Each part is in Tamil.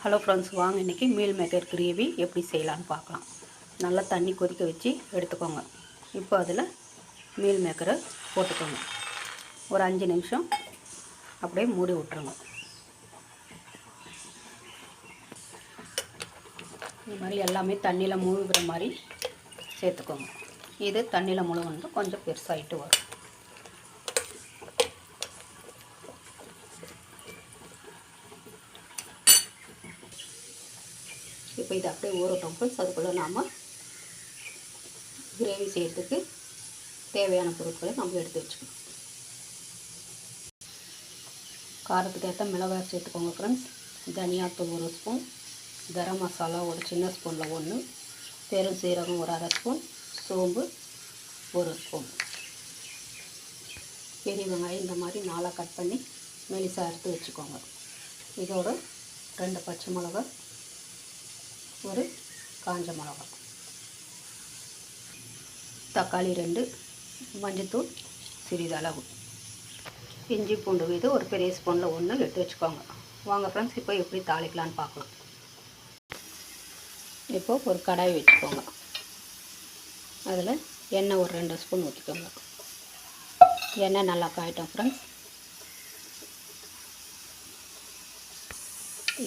ஹலோ ஃப்ரெண்ட்ஸ், வாங்க இன்றைக்கி மீல் மேக்கர் கிரேவி எப்படி செய்யலான்னு பார்க்கலாம். நல்லா தண்ணி கொதிக்க வச்சு எடுத்துக்கோங்க. இப்போ அதில் மீல் மேக்கரை போட்டுக்கோங்க. ஒரு 5 நிமிஷம் அப்படியே மூடி விட்டுருங்க. இந்த மாதிரி எல்லாமே தண்ணியில் மூழ்கிற மாதிரி சேர்த்துக்கோங்க. இது தண்ணியில் முழுவந்து கொஞ்சம் பெருசாகிட்டு வரும். இப்போ இது அப்படியே ஊறட்டும் ஃப்ரெண்ட்ஸ். அதுக்குள்ளே நாம் கிரேவி செய்கிறதுக்கு தேவையான பொருட்களை நம்ம எடுத்து வச்சுக்கணும். காரத்துக்கு ஏற்ற மிளகாய் சேர்த்துக்கோங்க ஃப்ரெண்ட்ஸ். தனியாத்தூள் 1 ஸ்பூன், கரம் மசாலா ஒரு சின்ன ஸ்பூனில் 1, பெரும் சீரகம் ஒரு 1/2 ஸ்பூன், சோம்பு 1 ஸ்பூன், பெரிய வெங்காயம் இந்த மாதிரி 4 கட் பண்ணி மெலிசாக எடுத்து வச்சுக்கோங்க. இதோட 2 பச்சை மிளகாய், ஒரு காஞ்ச மிளகாய், தக்காளி 2, மஞ்சத்தூள் சிறிதளவு, இஞ்சி பூண்டு விழுது ஒரு பெரிய ஸ்பூனில் 1 எடுத்து வச்சுக்கோங்க. வாங்க ஃப்ரெண்ட்ஸ், இப்போ எப்படி தாளிக்கலான்னு பார்க்கலாம். இப்போது ஒரு கடாய் வச்சுக்கோங்க. அதில் எண்ணெய் ஒரு 2 ஸ்பூன் ஊற்றிக்கோங்க. எண்ணெய் நல்லா காயிட்டோம் ஃப்ரெண்ட்ஸ்.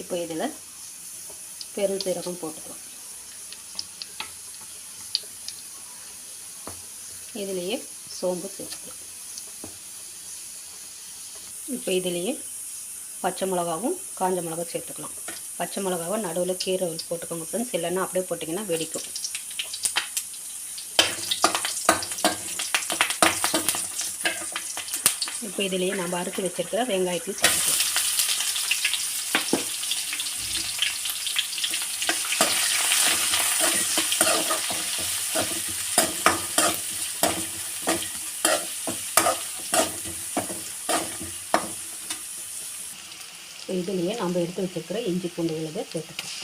இப்போ இதில் பெரும் சீரகம் போட்டுக்கலாம். இதிலேயே சோம்பு சேர்த்துக்கலாம். இப்போ இதிலேயே பச்சை மிளகாவும் காஞ்ச மிளகாவும் சேர்த்துக்கலாம். பச்சை மிளகாவை நடுவில் கீரை போட்டுக்கோங்க ஃப்ரெண்ட்ஸ், இல்லைன்னா அப்படியே போட்டிங்கன்னா வெடிக்கும். இப்போ இதிலேயே நம்ம அரைச்சி வச்சுருக்கிற வெங்காயத்தையும் சேர்த்துக்கலாம். இதுலேயே நம்ம எடுத்து வச்சுருக்கிற இஞ்சி பூண்டு விழுதை சேர்த்துக்கலாம்.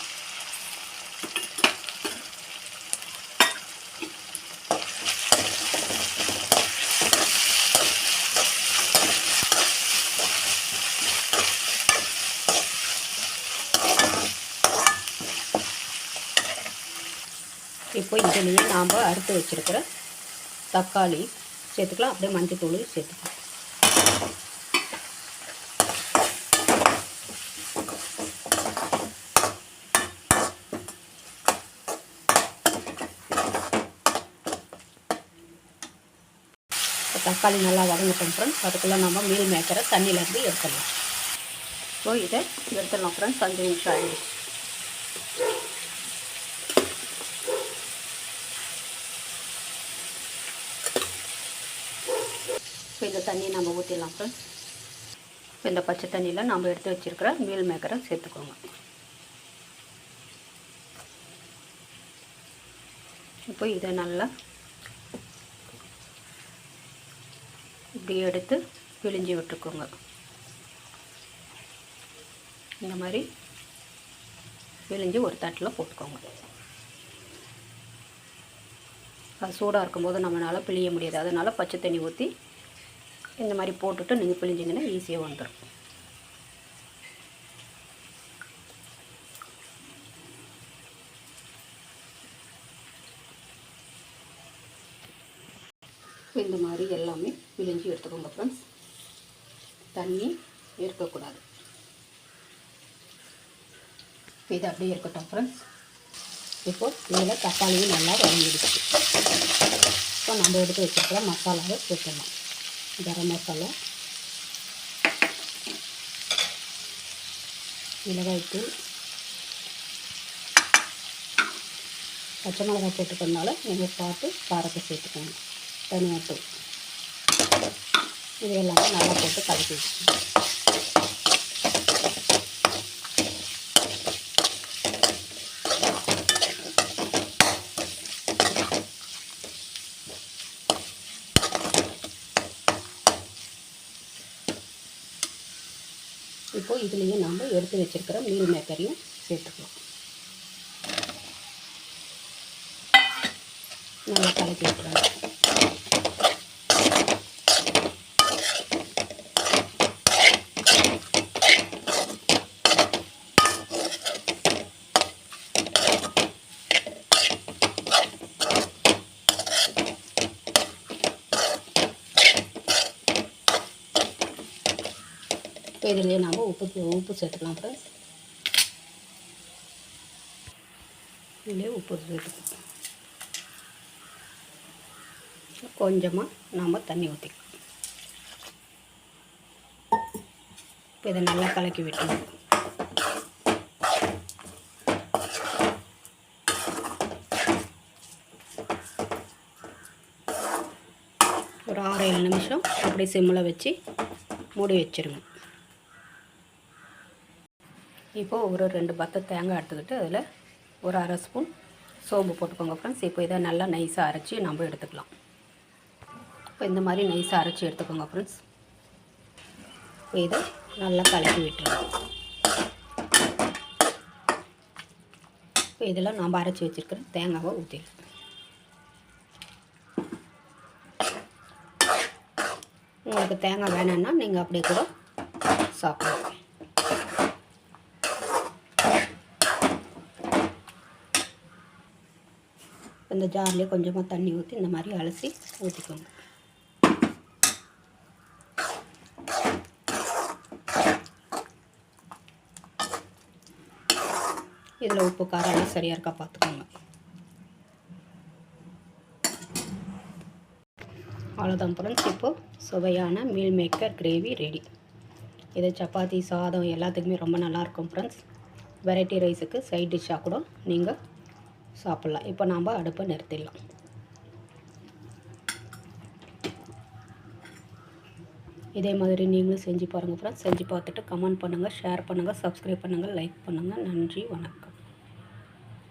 இப்போ இதுலேயே நாம் அறுத்து வச்சுருக்கிற தக்காளி சேர்த்துக்கலாம். அப்படியே மஞ்சள் தூள் சேர்த்துக்கலாம். தக்காளி நல்லா வதங்கட்டும் ஃப்ரெண்ட்ஸ். அதுக்குள்ளே நம்ம மீல் மேக்கரை தண்ணியிலேருந்து எடுத்துடலாம். ஸோ இதை எடுத்துடலாம் ஃப்ரெண்ட்ஸ். 5 நிமிஷம் ஆகிடுச்சு. இப்போ இந்த தண்ணியை நம்ம ஊற்றிடலாம் ஃப்ரெண்ட்ஸ். இப்போ இந்த பச்சை தண்ணியில் நம்ம எடுத்து வச்சுருக்கிற மீல் மேக்கரை சேர்த்துக்கோங்க. இப்போ இதை நல்லா இப்படி எடுத்து பிழிஞ்சி விட்டுக்கோங்க. இந்த மாதிரி பிழிஞ்சி ஒரு தட்டில் போட்டுக்கோங்க. அது சூடாக இருக்கும்போது நம்மளால் பிழிய முடியாது. அதனால் பச்சை தண்ணி ஊற்றி இந்த மாதிரி போட்டுட்டு நீங்கள் பிழிஞ்சிங்கன்னா ஈஸியாக வந்துடும். இந்த மாதிரி எல்லாமே பிழிஞ்சி எடுத்துக்கோங்க ஃப்ரெண்ட்ஸ். தண்ணி இருக்கக்கூடாது. இது அப்படியே இருக்கட்டும் ஃப்ரெண்ட்ஸ். இப்போது இதில் தக்காளியும் நல்லா வதங்கிடுச்சு. இப்போ நம்ம எடுத்து வச்சுருக்கிற மசாலாவை சேர்த்துடலாம். கரம் மசாலா, மிளகாய்த்தூள், பச்சை மிளகாய் போட்டுக்கிறதுனால நீங்கள் பார்த்து காரத்தை சேர்த்துக்கோங்க. தனியாத்தூள், இது எல்லாமே நல்லா போட்டு கலக்கி வச்சுக்கோங்க. இப்போது இதுலேயே நாம் எடுத்து வச்சுருக்கிற மீல் மேக்கரையும் சேர்த்துக்கலாம். நல்லா கலக்கி விட்டுறோம். இப்போ இதிலே நாம் உப்பு சேர்த்துக்கலாம் ஃப்ரெண்ட்ஸ். இதிலே உப்பு சேர்த்துக்கலாம். கொஞ்சமாக நாம் தண்ணி ஊற்றிக்கலாம். இப்போ இதை நல்லா கலக்கி விட்டுருவோம். ஒரு 6-7 நிமிஷம் அப்படியே சிம்மில் வச்சு மூடி வச்சுருங்க. இப்போது ஒரு 2 பத்தை தேங்காய் எடுத்துக்கிட்டு அதில் ஒரு 1/2 ஸ்பூன் சோம்பு போட்டுக்கோங்க ஃப்ரெண்ட்ஸ். இப்போ இதை நல்லா நைஸாக அரைச்சி நம்ம எடுத்துக்கலாம். இப்போ இந்த மாதிரி நைஸாக அரைச்சி எடுத்துக்கோங்க ஃப்ரெண்ட்ஸ். இப்போ இதை நல்லா கலக்கி விட்டுருங்க. இப்போ இதெல்லாம் நம்ம அரைச்சி வச்சுருக்கிற தேங்காவை ஊற்றிடலாம். உங்களுக்கு தேங்காய் வேணும்னா நீங்கள் அப்படியே கூட சாப்பிடலாம். இந்த ஜார்லேயே கொஞ்சமாக தண்ணி ஊற்றி இந்த மாதிரி அலசி ஊற்றிக்கோங்க. இதில் உப்பு காரம் சரியாக இருக்கா பார்த்துக்கோங்க. அவ்வளோதான் ஃப்ரெண்ட்ஸ். இப்போது சுவையான மீல் மேக்கர் கிரேவி ரெடி. இது சப்பாத்தி, சாதம் எல்லாத்துக்குமே ரொம்ப நல்லாயிருக்கும் ஃப்ரெண்ட்ஸ். வெரைட்டி ரைஸுக்கு சைட் டிஷ்ஷாக கூட நீங்கள் சாப்பிட்லாம். இப்போ நாம் அடுப்பை நிறுத்திடலாம். இதே மாதிரி நீங்களும் செஞ்சு பாருங்கள் ஃப்ரெண்ட்ஸ். செஞ்சு பார்த்துட்டு கமெண்ட் பண்ணுங்கள், ஷேர் பண்ணுங்கள், சப்ஸ்கிரைப் பண்ணுங்கள், லைக் பண்ணுங்கள். நன்றி, வணக்கம்.